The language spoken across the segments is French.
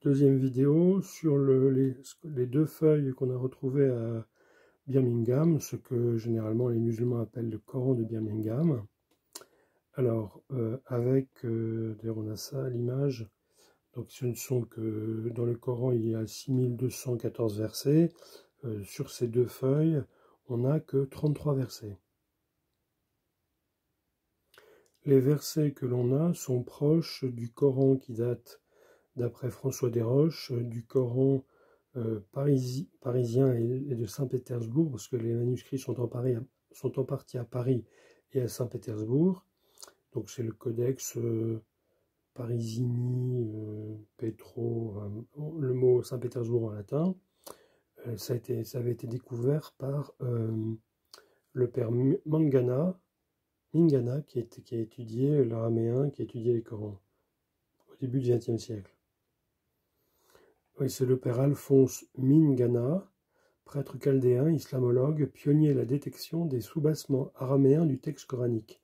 Deuxième vidéo sur les deux feuilles qu'on a retrouvées à Birmingham, ce que généralement les musulmans appellent le Coran de Birmingham. Alors, d'ailleurs on a ça à l'image, donc ce ne sont que, dans le Coran il y a 6214 versets, sur ces deux feuilles on n'a que 33 versets. Les versets que l'on a sont proches du Coran qui date, d'après François Desroches, du Coran parisien et de Saint-Pétersbourg, parce que les manuscrits sont en partie à Paris et à Saint-Pétersbourg. Donc c'est le codex Parisini, Petro, le mot Saint-Pétersbourg en latin. Ça avait été découvert par le père Mingana, qui a étudié l'araméen, qui a étudié les Corans au début du XXe siècle. Oui, c'est le père Alphonse Mingana, prêtre chaldéen, islamologue, pionnier de la détection des soubassements araméens du texte coranique.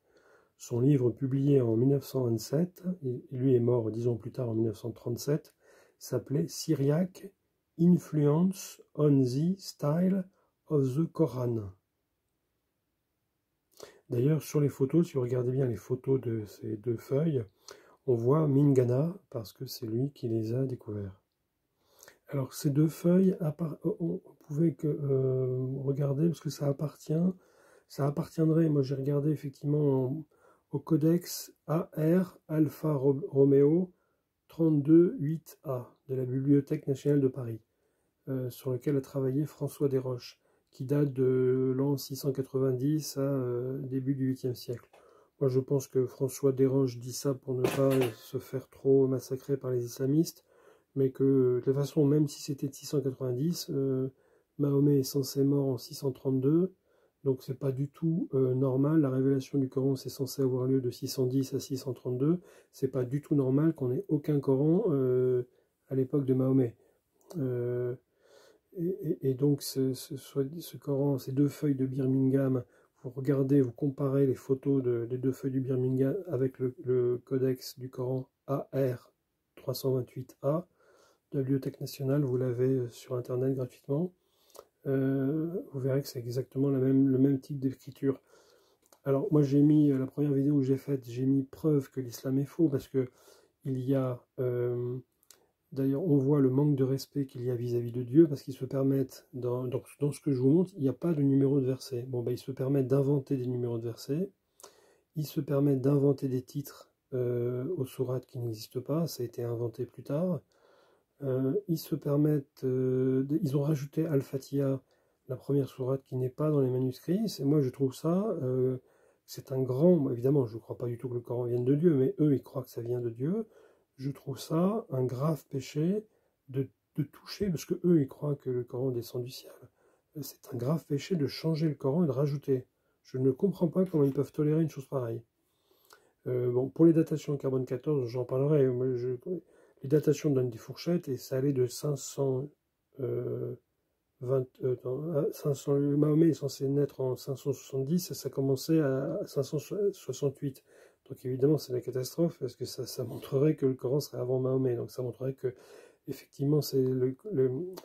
Son livre, publié en 1927, et lui est mort 10 ans plus tard en 1937, s'appelait Syriac Influence on the Style of the Quran. D'ailleurs, sur les photos, si vous regardez bien les photos de ces deux feuilles, on voit Mingana parce que c'est lui qui les a découverts. Alors, ces deux feuilles, on pouvait regarder parce que ça appartiendrait, moi j'ai regardé effectivement au codex AR Alpha Romeo 32-8A de la Bibliothèque nationale de Paris, sur lequel a travaillé François Desroches, qui date de l'an 690 à début du 8e siècle. Moi je pense que François Desroches dit ça pour ne pas se faire trop massacrer par les islamistes, mais que de toute façon, même si c'était 690, Mahomet est censé mort en 632, donc c'est pas du tout normal. La révélation du Coran, c'est censé avoir lieu de 610 à 632, c'est pas du tout normal qu'on ait aucun Coran à l'époque de Mahomet. Et donc ce Coran, ces deux feuilles de Birmingham, vous regardez, vous comparez les photos des deux feuilles du Birmingham avec le codex du Coran AR 328A de la Bibliothèque nationale, vous l'avez sur internet gratuitement. Vous verrez que c'est exactement le même type d'écriture. Alors moi j'ai mis, la première vidéo que j'ai faite, j'ai mis preuve que l'islam est faux, parce que il y a, d'ailleurs on voit le manque de respect qu'il y a vis-à-vis de Dieu, parce qu'ils se permettent, dans ce que je vous montre, il n'y a pas de numéro de verset. Bon ben ils se permettent d'inventer des numéros de versets, ils se permettent d'inventer des titres aux sourates qui n'existent pas, ça a été inventé plus tard. Ils se permettent, ils ont rajouté Al-Fatiha, la première sourate qui n'est pas dans les manuscrits. Moi je trouve ça, c'est un grand, évidemment je ne crois pas du tout que le Coran vienne de Dieu, mais eux ils croient que ça vient de Dieu. Je trouve ça un grave péché de toucher, parce que eux ils croient que le Coran descend du ciel. C'est un grave péché de changer le Coran et de rajouter. Je ne comprends pas comment ils peuvent tolérer une chose pareille. Bon, pour les datations carbone 14, j'en parlerai. Les datations donnent des fourchettes et ça allait de 500. Mahomet est censé naître en 570 et ça commençait à 568. Donc évidemment, c'est la catastrophe parce que ça montrerait que le Coran serait avant Mahomet. Donc ça montrerait que, effectivement,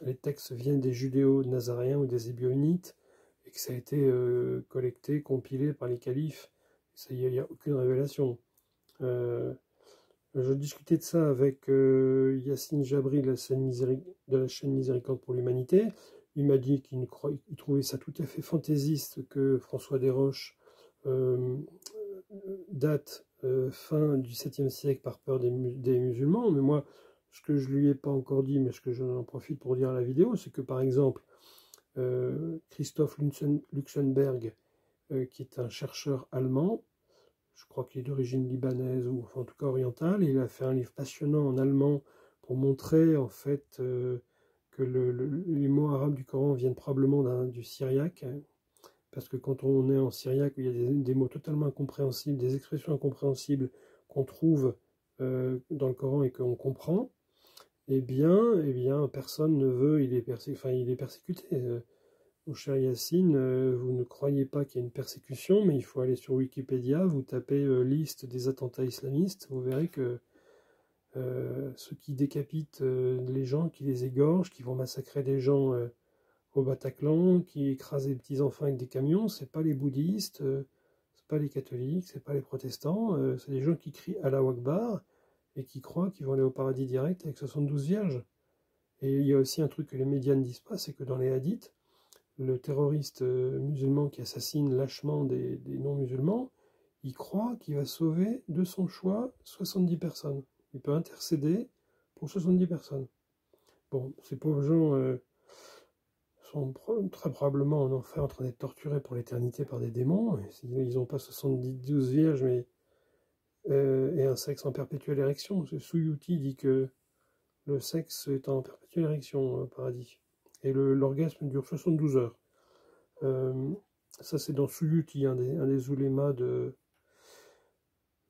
les textes viennent des judéo-nazaréens ou des ébionnites et que ça a été collecté, compilé par les califes. Il n'y a aucune révélation. Je discutais de ça avec Yassine Jabri de la chaîne Miséricorde pour l'Humanité. Il m'a dit qu'il trouvait ça tout à fait fantaisiste que François Desroches date fin du 7e siècle par peur des musulmans. Mais moi, ce que je lui ai pas encore dit, mais ce que j'en profite pour dire à la vidéo, c'est que par exemple, Christoph Luxenberg, qui est un chercheur allemand, je crois qu'il est d'origine libanaise ou en tout cas orientale, et il a fait un livre passionnant en allemand pour montrer en fait que les mots arabes du Coran viennent probablement du syriaque, hein, parce que quand on est en syriaque, il y a des mots totalement incompréhensibles, des expressions incompréhensibles qu'on trouve dans le Coran et qu'on comprend, eh bien personne ne veut, il est persécuté. Mon cher Yacine, vous ne croyez pas qu'il y a une persécution, mais il faut aller sur Wikipédia, vous tapez liste des attentats islamistes, vous verrez que ceux qui décapitent les gens, qui les égorgent, qui vont massacrer des gens au Bataclan, qui écrasent des petits-enfants avec des camions, c'est pas les bouddhistes, c'est pas les catholiques, c'est pas les protestants, c'est des gens qui crient Allahu Akbar et qui croient qu'ils vont aller au paradis direct avec 72 vierges. Et il y a aussi un truc que les médias ne disent pas, c'est que dans les hadiths, le terroriste musulman qui assassine lâchement des non-musulmans, il croit qu'il va sauver de son choix 70 personnes. Il peut intercéder pour 70 personnes. Bon, ces pauvres gens sont très probablement en enfer en train d'être torturés pour l'éternité par des démons. Ils n'ont pas 72 vierges et un sexe en perpétuelle érection. Suyuti dit que le sexe est en perpétuelle érection au paradis. Et l'orgasme dure 72 heures. Ça, c'est dans Suyuti, un des oulémas de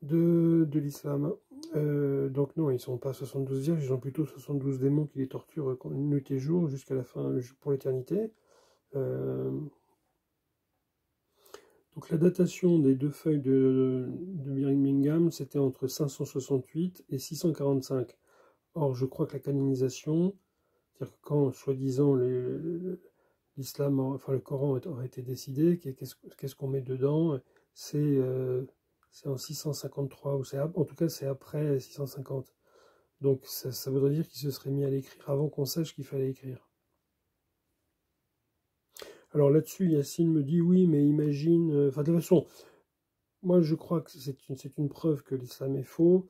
l'islam. Donc non, ils ne sont pas 72 vierges, ils ont plutôt 72 démons qui les torturent nuit et jour jusqu'à la fin, pour l'éternité. Donc la datation des deux feuilles de Birmingham, c'était entre 568 et 645. Or, je crois que la canonisation, c'est-à-dire que quand, soi-disant, l'islam, enfin le Coran aurait été décidé, qu'est-ce qu'on met dedans, c'est en 653, ou en tout cas c'est après 650. Donc ça voudrait dire qu'il se serait mis à l'écrire avant qu'on sache qu'il fallait écrire. Alors là-dessus, Yacine me dit, oui, mais imagine... Enfin, de toute façon, moi je crois que c'est une preuve que l'islam est faux,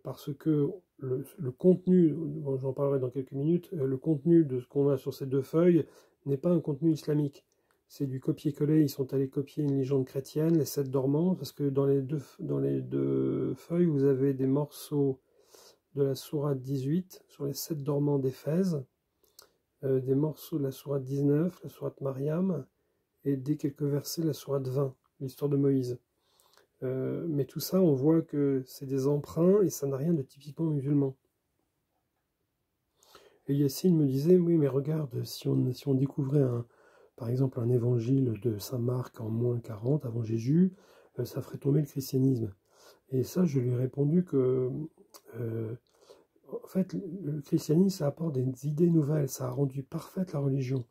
parce que le contenu, bon, j'en parlerai dans quelques minutes, le contenu de ce qu'on a sur ces deux feuilles n'est pas un contenu islamique. C'est du copier-coller, ils sont allés copier une légende chrétienne, les 7 dormants, parce que dans les deux feuilles, vous avez des morceaux de la sourate 18 sur les 7 dormants d'Éphèse, des morceaux de la sourate 19, la sourate Mariam, et des quelques versets de la sourate 20, l'histoire de Moïse. Mais tout ça, on voit que c'est des emprunts et ça n'a rien de typiquement musulman. Et Yacine me disait, oui, mais regarde, si on découvrait par exemple un évangile de Saint Marc en moins 40 avant Jésus, ça ferait tomber le christianisme. Et ça, je lui ai répondu que, en fait, le christianisme, ça apporte des idées nouvelles, ça a rendu parfaite la religion.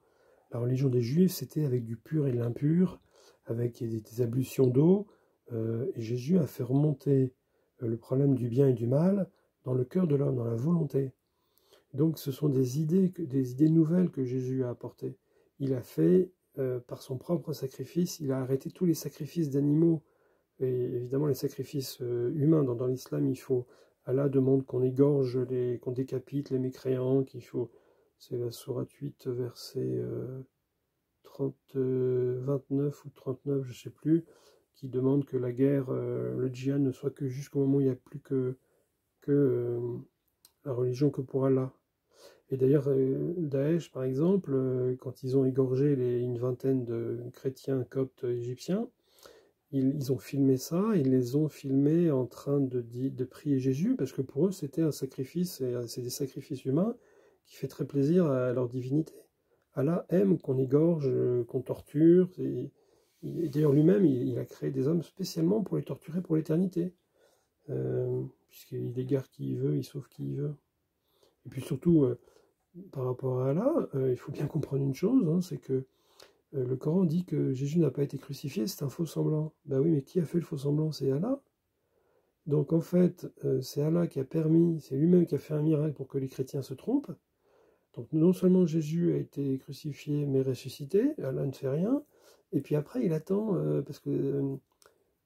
La religion des Juifs, c'était avec du pur et de l'impur, avec des ablutions d'eau, et Jésus a fait remonter le problème du bien et du mal dans le cœur de l'homme, dans la volonté. Donc ce sont des idées nouvelles que Jésus a apportées. Il a fait, par son propre sacrifice, il a arrêté tous les sacrifices d'animaux, et évidemment les sacrifices humains. Dans l'islam, Allah demande qu'on égorge, qu'on décapite les mécréants, c'est la sourate 8, verset 29 ou 39, je ne sais plus, qui demande que la guerre, le djihad ne soit que jusqu'au moment où il n'y a plus que la religion que pour Allah. Et d'ailleurs, Daesh, par exemple, quand ils ont égorgé une vingtaine de chrétiens coptes égyptiens, ils ont filmé ça, ils les ont filmés en train de prier Jésus, parce que pour eux, c'était un sacrifice, et c'est des sacrifices humains qui fait très plaisir à leur divinité. Allah aime qu'on égorge, qu'on torture, et d'ailleurs lui-même, il a créé des hommes spécialement pour les torturer pour l'éternité, puisqu'il égare qui il veut, il sauve qui il veut. Et puis surtout, par rapport à Allah, il faut bien comprendre une chose, hein, c'est que le Coran dit que Jésus n'a pas été crucifié, c'est un faux semblant. Ben oui, mais qui a fait le faux semblant? C'est Allah. Donc en fait, c'est Allah qui a permis, c'est lui-même qui a fait un miracle pour que les chrétiens se trompent. Donc non seulement Jésus a été crucifié, mais ressuscité, Allah ne fait rien. Et puis après, il attend, parce que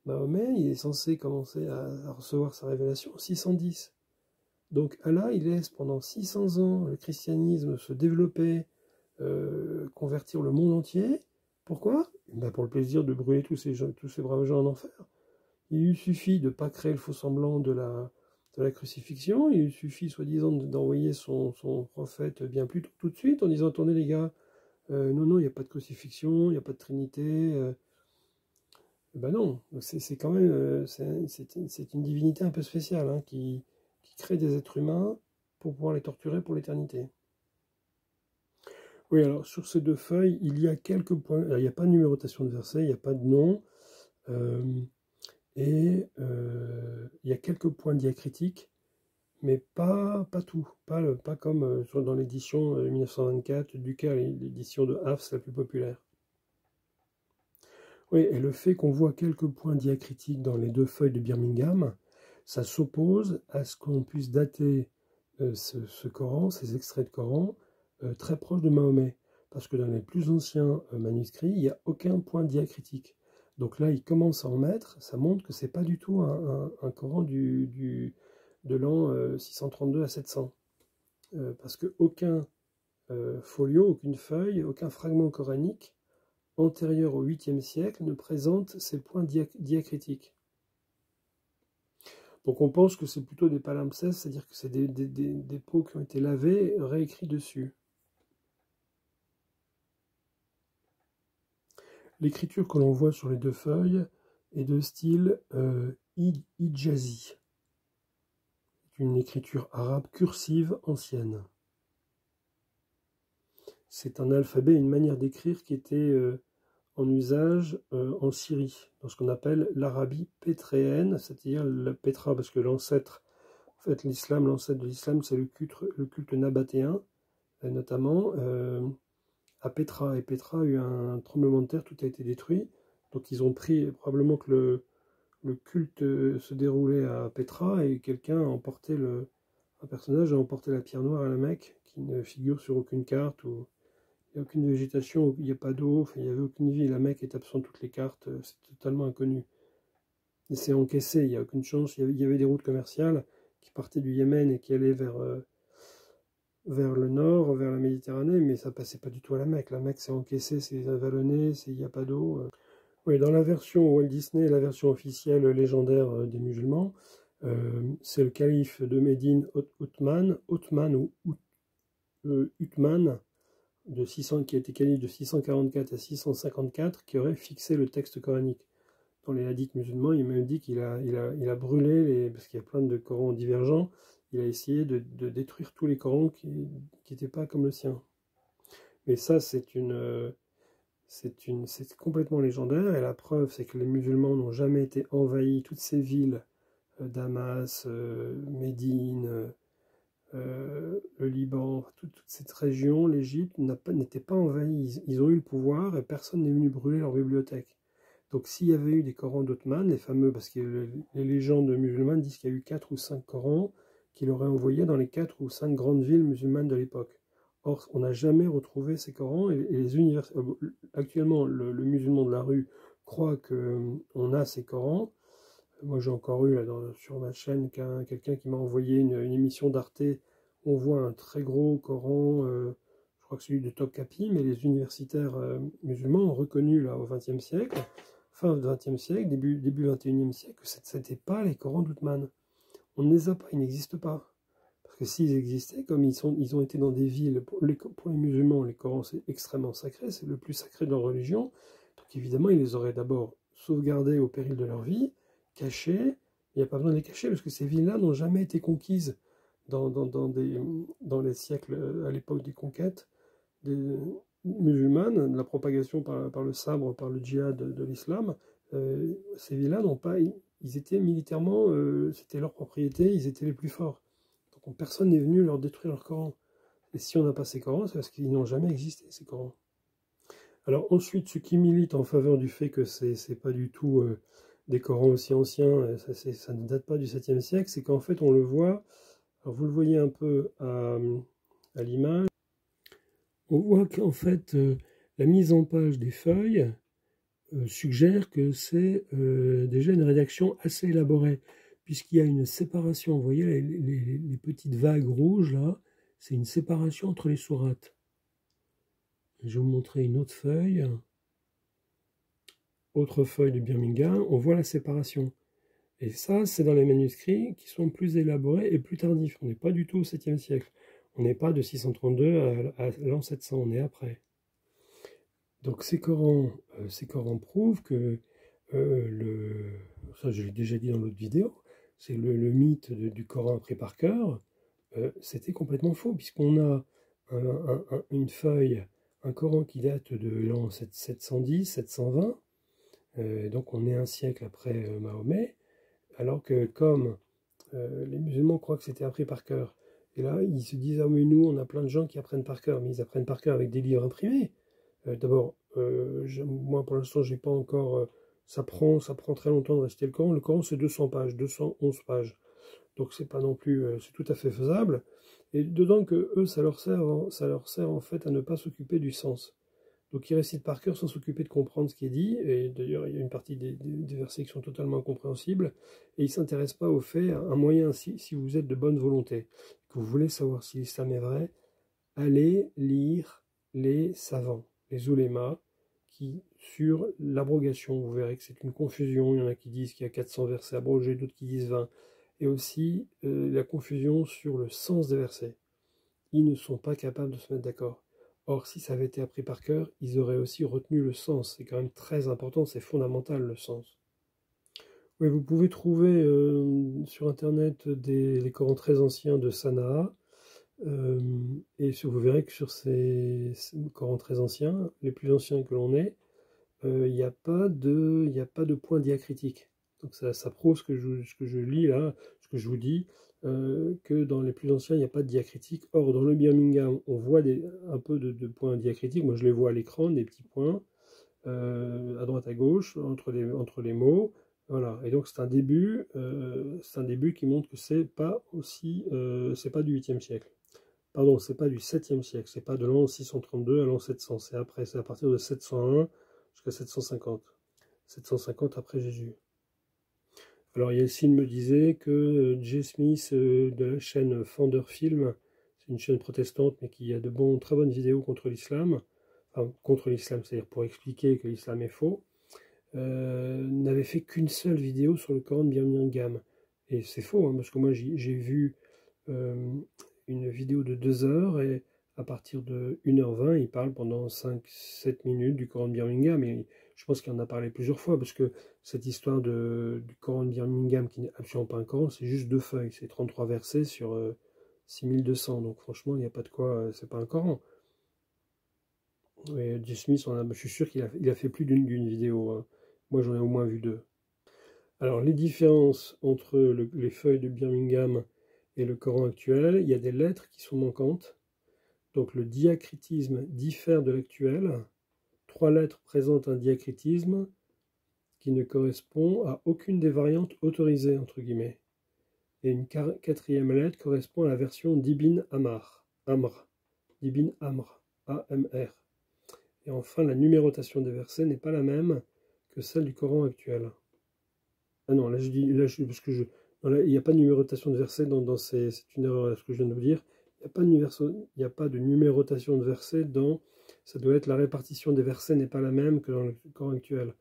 Mahomet, il est censé commencer à recevoir sa révélation en 610. Donc Allah, il laisse pendant 600 ans le christianisme se développer, convertir le monde entier. Pourquoi? Ben pour le plaisir de brûler tous ces braves gens en enfer. Il lui suffit de ne pas créer le faux semblant de la crucifixion, il lui suffit soi-disant d'envoyer son prophète bien plus tôt, tout de suite, en disant, attendez les gars, non, il n'y a pas de crucifixion, il n'y a pas de trinité. Ben non, c'est quand même c'est une divinité un peu spéciale, hein, qui crée des êtres humains pour pouvoir les torturer pour l'éternité. Oui, alors sur ces deux feuilles, il y a quelques points. Alors, il n'y a pas de numérotation de versets, il n'y a pas de nom, il y a quelques points diacritiques, mais pas tout, pas comme dans l'édition 1924 Ducal, l'édition de Hafs la plus populaire. Oui, et le fait qu'on voit quelques points diacritiques dans les deux feuilles de Birmingham, ça s'oppose à ce qu'on puisse dater ce Coran, ces extraits de Coran, très proches de Mahomet. Parce que dans les plus anciens manuscrits, il n'y a aucun point diacritique. Donc là, il commence à en mettre, ça montre que ce n'est pas du tout un Coran de l'an 632 à 700. Parce qu'aucun folio, aucune feuille, aucun fragment coranique antérieur au 8e siècle ne présente ces points diacritiques. Donc on pense que c'est plutôt des palimpsestes, c'est-à-dire que c'est des pots qui ont été lavés, réécrits dessus. L'écriture que l'on voit sur les deux feuilles est de style Hijazi. C'est une écriture arabe cursive ancienne. C'est un alphabet, une manière d'écrire qui était en usage en Syrie, dans ce qu'on appelle l'Arabie pétréenne, c'est-à-dire le Pétra, parce que l'ancêtre, en fait l'islam, l'ancêtre de l'islam, c'est le culte nabatéen, notamment à Pétra. Et Pétra a eu un tremblement de terre, tout a été détruit. Donc ils ont pris, probablement que le culte se déroulait à Pétra, et quelqu'un a emporté un personnage a emporté la pierre noire à la Mecque, qui ne figure sur aucune carte, ou il n'y a aucune végétation, il n'y a pas d'eau, enfin, il n'y avait aucune vie. La Mecque est absente de toutes les cartes, c'est totalement inconnu. Et c'est encaissé, il n'y a aucune chance. Il y avait des routes commerciales qui partaient du Yémen et qui allaient vers le nord, vers la Méditerranée, mais ça passait pas du tout à la Mecque. La Mecque, c'est encaissé, c'est vallonné, il n'y a pas d'eau. Oui, dans la version Walt Disney, la version officielle légendaire des musulmans, c'est le calife de Médine, Othman ou Uthman, qui a été calife de 644 à 654, qui aurait fixé le texte coranique. Dans les hadiths musulmans, il même dit qu'il a brûlé, parce qu'il y a plein de Corans divergents, il a essayé de détruire tous les Corans qui n'étaient pas comme le sien. Mais ça, c'est complètement légendaire, et la preuve, c'est que les musulmans n'ont jamais été envahis. Toutes ces villes, Damas, Médine, le Liban, toute cette région, l'Égypte, n'était pas envahie. Ils ont eu le pouvoir et personne n'est venu brûler leur bibliothèque. Donc s'il y avait eu des Corans d'Othman, les fameux, parce que les légendes musulmanes disent qu'il y a eu 4 ou 5 Corans qu'il aurait envoyés dans les 4 ou 5 grandes villes musulmanes de l'époque. Or, on n'a jamais retrouvé ces Corans, et actuellement, le musulman de la rue croit qu'on a ces Corans. Moi, j'ai encore eu sur ma chaîne quelqu'un qui m'a envoyé une émission d'Arte. On voit un très gros Coran, je crois que celui de Topkapi, mais les universitaires musulmans ont reconnu là, au XXe siècle, fin du XXe siècle, début XXIe siècle, que ce n'étaient pas les Corans d'Othman. On ne les a pas, ils n'existent pas. Parce que s'ils existaient, comme ils ont été dans des villes, pour les musulmans, les Corans c'est extrêmement sacré, c'est le plus sacré de leur religion. Donc évidemment, ils les auraient d'abord sauvegardés au péril de leur vie, cachés. Il n'y a pas besoin de les cacher, parce que ces villes-là n'ont jamais été conquises dans les siècles, à l'époque des conquêtes musulmanes, de la propagation par le sabre, par le djihad de l'islam. Ces villes-là n'ont pas... Ils étaient militairement, c'était leur propriété, ils étaient les plus forts. Donc personne n'est venu leur détruire leur Coran. Et si on n'a pas ces Corans, c'est parce qu'ils n'ont jamais existé, ces Corans. Alors ensuite, ceux qui militent en faveur du fait que c'est pas du tout des Corans aussi anciens, ça ne date pas du 7e siècle, c'est qu'en fait on le voit, alors vous le voyez un peu à l'image, on voit qu'en fait la mise en page des feuilles suggère que c'est déjà une rédaction assez élaborée, puisqu'il y a une séparation. Vous voyez les petites vagues rouges là, c'est une séparation entre les sourates. Je vais vous montrer une autre feuille. Autre feuille de Birmingham, on voit la séparation. Et ça, c'est dans les manuscrits qui sont plus élaborés et plus tardifs. On n'est pas du tout au 7e siècle. On n'est pas de 632 à l'an 700, on est après. Donc ces Corans prouvent que ça je l'ai déjà dit dans l'autre vidéo, c'est le mythe du Coran appris par cœur, c'était complètement faux, puisqu'on a une feuille, un Coran qui date de l'an 710, 720, donc on est un siècle après Mahomet, alors que comme Les musulmans croient que c'était appris par cœur. Et là, ils se disent, ah mais nous, on a plein de gens qui apprennent par cœur, mais ils apprennent par cœur avec des livres imprimés. D'abord, moi pour l'instant, j'ai pas encore... ça prend très longtemps de réciter le Coran. Le Coran, c'est 200 pages, 211 pages. Donc c'est pas non plus... c'est tout à fait faisable. Et dedans que eux, ça leur sert en fait à ne pas s'occuper du sens. Donc ils récitent par cœur sans s'occuper de comprendre ce qui est dit, et d'ailleurs il y a une partie des versets qui sont totalement incompréhensibles, et ils ne s'intéressent pas au fait, un moyen, si vous êtes de bonne volonté, que vous voulez savoir si l'islam est vrai, allez lire les savants, les oulémas, qui, sur l'abrogation, vous verrez que c'est une confusion, il y en a qui disent qu'il y a 400 versets abrogés, d'autres qui disent 20, et aussi la confusion sur le sens des versets. Ils ne sont pas capables de se mettre d'accord. Or, si ça avait été appris par cœur, ils auraient aussi retenu le sens. C'est quand même très important, c'est fondamental le sens. Oui, vous pouvez trouver sur Internet des Corans très anciens de Sanaa. Et vous verrez que sur ces Corans très anciens, les plus anciens que l'on ait, il n'y a pas de point diacritique. Donc ça prouve ce que je lis là, ce que je vous dis, que dans les plus anciens, il n'y a pas de diacritique. Or, dans le Birmingham, on voit un peu de points diacritiques. Moi, je les vois à l'écran, des petits points, à droite, à gauche, entre les mots. Voilà. Et donc, c'est un début qui montre que c'est pas du 8e siècle. Pardon, c'est pas du 7e siècle. C'est pas de l'an 632 à l'an 700. C'est après, c'est à partir de 701 jusqu'à 750. 750 après Jésus. Alors Yacine me disait que Jay Smith de la chaîne Fender Film, c'est une chaîne protestante mais qui a très bonnes vidéos contre l'islam, enfin contre l'islam, c'est-à-dire pour expliquer que l'islam est faux, n'avait fait qu'une seule vidéo sur le Coran de Birmingham. Et c'est faux, hein, parce que moi j'ai vu une vidéo de 2 heures et à partir de 1h20, il parle pendant 5-7 minutes du Coran de Birmingham. Et je pense qu'il en a parlé plusieurs fois, parce que cette histoire du Coran de Birmingham, qui n'est absolument pas un Coran, c'est juste 2 feuilles, c'est 33 versets sur 6200. Donc franchement, il n'y a pas de quoi, c'est pas un Coran. Et Jay Smith, je suis sûr qu'il a fait plus d'une vidéo, hein. Moi, j'en ai au moins vu 2. Alors, les différences entre les feuilles de Birmingham et le Coran actuel, il y a des lettres qui sont manquantes. Donc le diacritisme diffère de l'actuel. 3 lettres présentent un diacritisme qui ne correspond à aucune des variantes autorisées, entre guillemets. Et une 4e lettre correspond à la version d'Ibn Amr. Ibn Amr, A-M-R. Et enfin, la numérotation des versets n'est pas la même que celle du Coran actuel. Ah non, parce que il n'y a pas de numérotation de versets c'est une erreur là, ce que je viens de vous dire. Il n'y a pas de numérotation de versets ça doit être la répartition des versets n'est pas la même que dans le Coran actuel.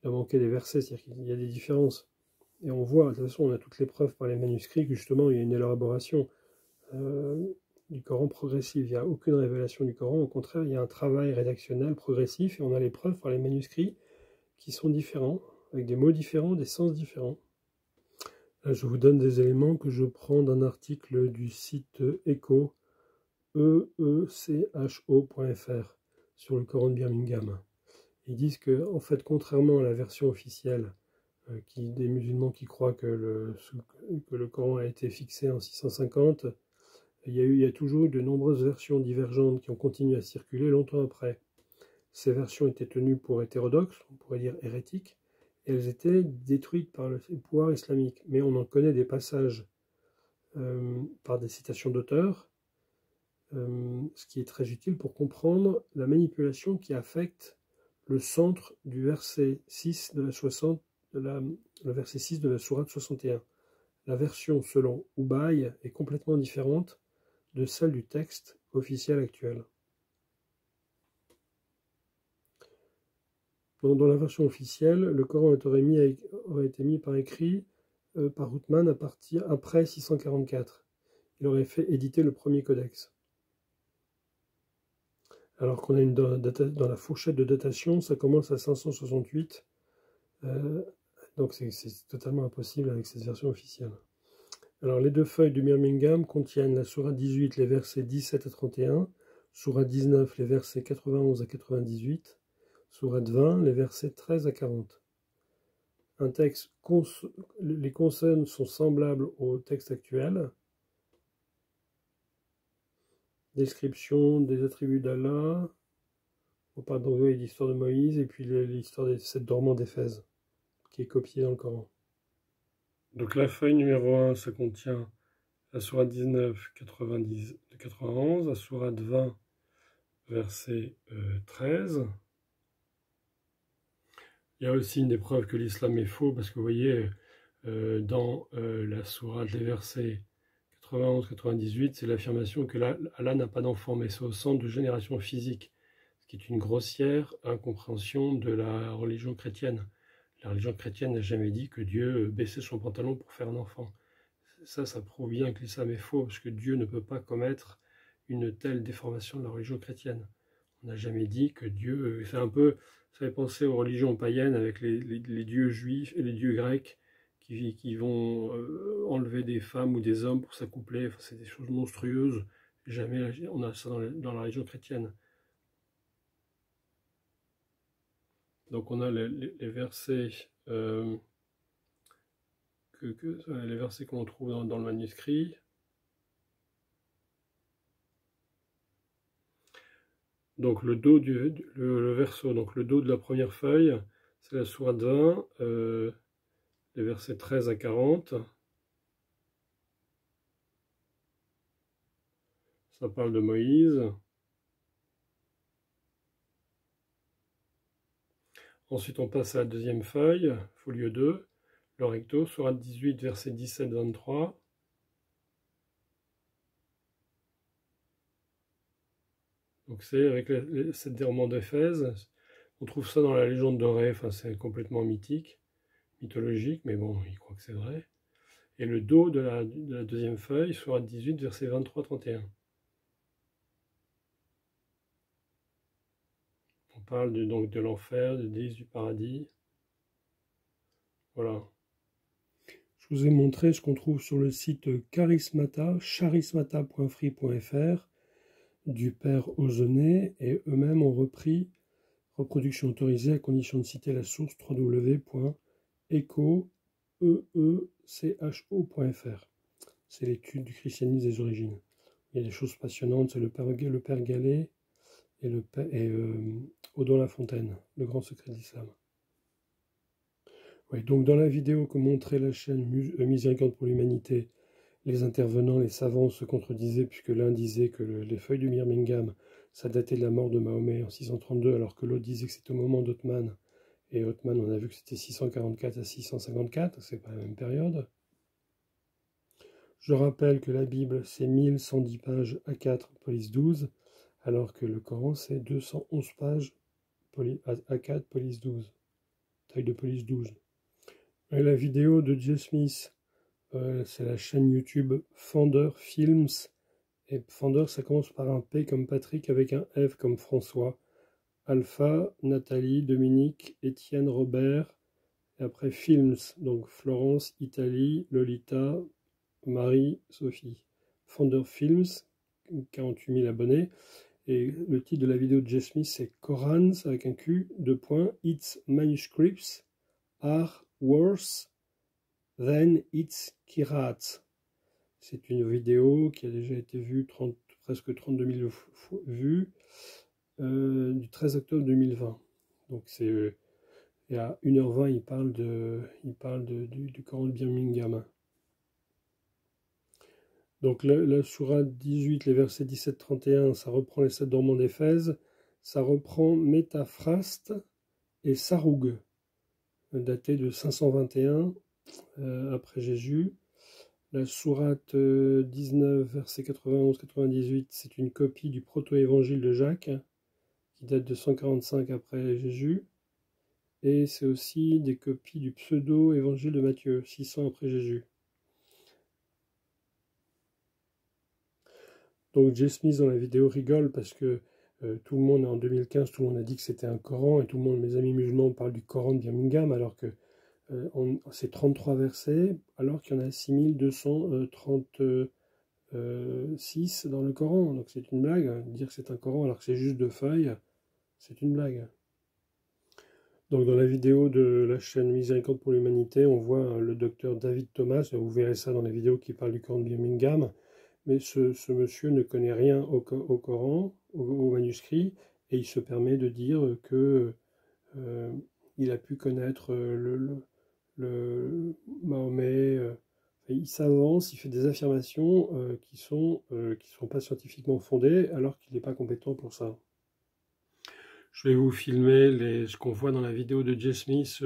Il a manqué des versets, c'est-à-dire qu'il y a des différences. Et on voit, de toute façon, on a toutes les preuves par les manuscrits que justement il y a une élaboration du Coran progressive. Il n'y a aucune révélation du Coran, au contraire, il y a un travail rédactionnel progressif et on a les preuves par les manuscrits qui sont différents, avec des mots différents, des sens différents. Là, je vous donne des éléments que je prends d'un article du site ECHO, eecho.fr, sur le Coran de Birmingham. Ils disent que, en fait, contrairement à la version officielle des musulmans qui croient que le Coran a été fixé en 650, il y a toujours eu de nombreuses versions divergentes qui ont continué à circuler longtemps après. Ces versions étaient tenues pour hétérodoxes, on pourrait dire hérétiques, et elles étaient détruites par le pouvoir islamique. Mais on en connaît des passages par des citations d'auteurs, ce qui est très utile pour comprendre la manipulation qui affecte le centre du verset 6 de le verset 6 de la sourate 61. La version selon Ubay est complètement différente de celle du texte officiel actuel. Dans la version officielle, le Coran aurait été mis par écrit par Uthman après 644. Il aurait fait éditer le premier codex. Alors qu'on a dans la fourchette de datation, ça commence à 568. Donc c'est totalement impossible avec cette version officielle. Alors les 2 feuilles du Birmingham contiennent la sourate 18, les versets 17 à 31, sourate 19, les versets 91 à 98, sourate 20, les versets 13 à 40. un texte, les consonnes sont semblables au texte actuel. Description des attributs d'Allah. On parle d'envoyer l'histoire de Moïse et puis l'histoire des 7 dormants d'Éphèse, qui est copiée dans le Coran. Donc la feuille numéro 1, ça contient la sourate 19, 90, 91, la sourate 20, verset 13. Il y a aussi une des preuves que l'islam est faux, parce que vous voyez, dans la sourate, les versets 91-98, c'est l'affirmation que Allah n'a pas d'enfant, mais c'est au centre de génération physique, ce qui est une grossière incompréhension de la religion chrétienne. La religion chrétienne n'a jamais dit que Dieu baissait son pantalon pour faire un enfant. Ça prouve bien que l'islam est faux, parce que Dieu ne peut pas commettre une telle déformation de la religion chrétienne. On n'a jamais dit que Dieu... C'est un peu... Ça fait penser aux religions païennes avec les dieux juifs et les dieux grecs qui vont enlever des femmes ou des hommes pour s'accoupler. Enfin, c'est des choses monstrueuses. Jamais on a ça dans la religion chrétienne. Donc on a les versets les versets qu'on trouve dans le manuscrit. Donc le dos le verso, donc le dos de la première feuille, c'est la sourate 20, les versets 13 à 40. Ça parle de Moïse. Ensuite, on passe à la deuxième feuille, folio 2, le recto, sourate 18, versets 17-23. Donc c'est avec les 7 dormants d'Éphèse. On trouve ça dans la légende dorée, enfin c'est complètement mythique, mythologique, mais bon, il croit que c'est vrai. Et le dos de la deuxième feuille, sourate 18, versets 23-31. On parle donc de l'enfer, du délice du paradis. Voilà. Je vous ai montré ce qu'on trouve sur le site charismata.free.fr du père Ozonnet, et eux-mêmes ont repris reproduction autorisée à condition de citer la source www.echo.fr. C'est l'étude du christianisme des origines. Il y a des choses passionnantes, c'est le père Gallet et Odon Lafontaine, le grand secret de l'islam. Oui, donc dans la vidéo que montrait la chaîne Miséricorde pour l'humanité, les intervenants, les savants se contredisaient, puisque l'un disait que les feuilles du Birmingham, ça datait de la mort de Mahomet en 632, alors que l'autre disait que c'était au moment d'Othman. Et Othman, on a vu que c'était 644 à 654, c'est pas la même période. Je rappelle que la Bible, c'est 1110 pages A4, police 12, alors que le Coran, c'est 211 pages A4, police 12, taille de police 12. Et la vidéo de Jay Smith, c'est la chaîne YouTube Fender Films. Et Fender, ça commence par un P comme Patrick avec un F comme François. Alpha, Nathalie, Dominique, Étienne, Robert. Et après Films, donc Florence, Italie, Lolita, Marie, Sophie. Fender Films, 48 000 abonnés. Et le titre de la vidéo de Jay Smith, c'est Korans avec un Q, Its manuscripts are worse than its Kirats. C'est une vidéo qui a déjà été vue presque 32 000 vues du 13 octobre 2020. Donc et à 1h20, il parle du Coran de Birmingham. Donc la sourate 18, les versets 17-31, ça reprend les 7 dormants d'Éphèse, ça reprend Métaphraste et Saroug, daté de 521 après Jésus. La sourate 19, verset 91-98, c'est une copie du proto-évangile de Jacques, qui date de 145 après Jésus. Et c'est aussi des copies du pseudo-évangile de Matthieu, 600 après Jésus. Donc Jay Smith dans la vidéo rigole parce que tout le monde, en 2015, tout le monde a dit que c'était un Coran, et tout le monde, mes amis musulmans, parlent du Coran de Birmingham, alors que c'est 33 versets, alors qu'il y en a 6236 dans le Coran. Donc c'est une blague, hein, de dire que c'est un Coran alors que c'est juste 2 feuilles, c'est une blague. Donc dans la vidéo de la chaîne Miséricorde pour l'Humanité, on voit le docteur David Thomas, vous verrez ça dans les vidéos qui parlent du Coran de Birmingham, mais ce monsieur ne connaît rien au Coran, au manuscrit, et il se permet de dire que il a pu connaître le Mahomet, il s'avance, il fait des affirmations qui sont pas scientifiquement fondées, alors qu'il n'est pas compétent pour ça. Je vais vous filmer ce qu'on voit dans la vidéo de Jay Smith,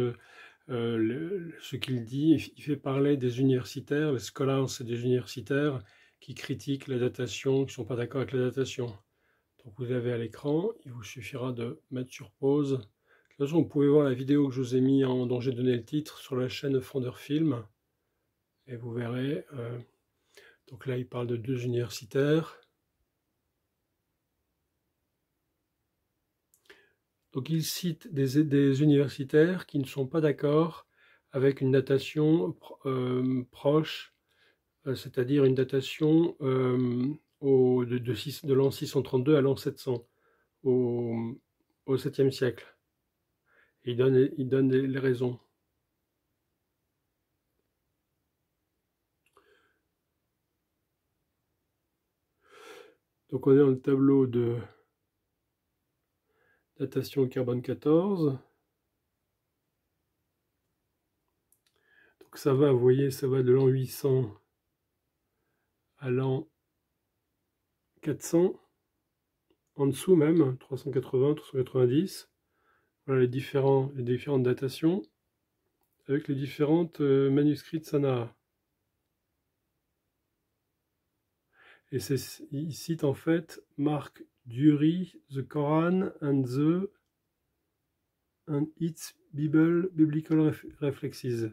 ce qu'il dit. Il fait parler des universitaires, les scholars, c'est des universitaires qui critiquent la datation, qui ne sont pas d'accord avec la datation. Donc vous avez à l'écran, il vous suffira de mettre sur pause. De toute façon, vous pouvez voir la vidéo que je vous ai mis dont j'ai donné le titre sur la chaîne Fondeur Film. Et vous verrez, donc là il parle de 2 universitaires. Donc il cite des universitaires qui ne sont pas d'accord avec une datation proche, c'est-à-dire une datation de l'an 632 à l'an 700, au 7e siècle. Et il donne les raisons. Donc on est dans le tableau de datation carbone 14. Donc ça va, vous voyez, ça va de l'an 800 à l'an 400, en dessous même, 380, 390. Voilà les différentes datations avec les différentes manuscrits de Sanaa. Et il cite en fait Mark Dury, The Quran and its Biblical Reflexes,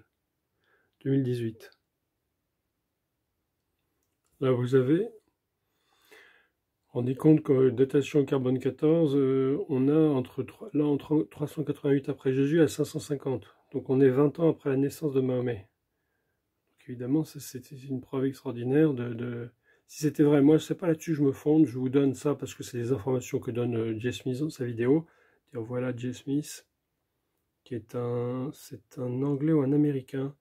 2018. Là vous avez, rendez compte que datation carbone 14, on a entre 388 après Jésus à 550. Donc on est 20 ans après la naissance de Mahomet. Donc évidemment, c'était une preuve extraordinaire si c'était vrai. Moi, je ne sais pas là-dessus, je me fonde, je vous donne ça parce que c'est des informations que donne Jay Smith dans sa vidéo. Et voilà Jay Smith, qui est c'est un Anglais ou un Américain.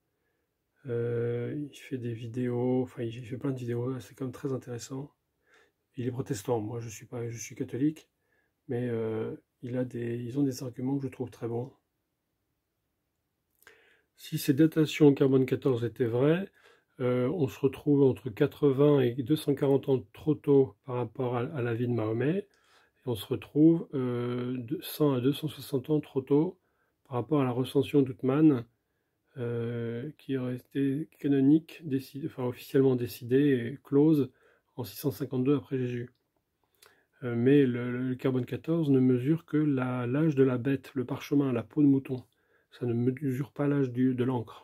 Il fait des vidéos, enfin il fait plein de vidéos, c'est quand même très intéressant. Il est protestant, moi je suis catholique, mais ils ont des arguments que je trouve très bons. Si ces datations carbone 14 étaient vraies, on se retrouve entre 80 et 240 ans trop tôt par rapport à la vie de Mahomet, et on se retrouve 100 à 260 ans trop tôt par rapport à la recension d'Othman, qui aurait été canonique, officiellement décidée et close en 652 après Jésus. Mais le carbone 14 ne mesure que l'âge de la bête, le parchemin, la peau de mouton. Ça ne mesure pas l'âge de l'encre.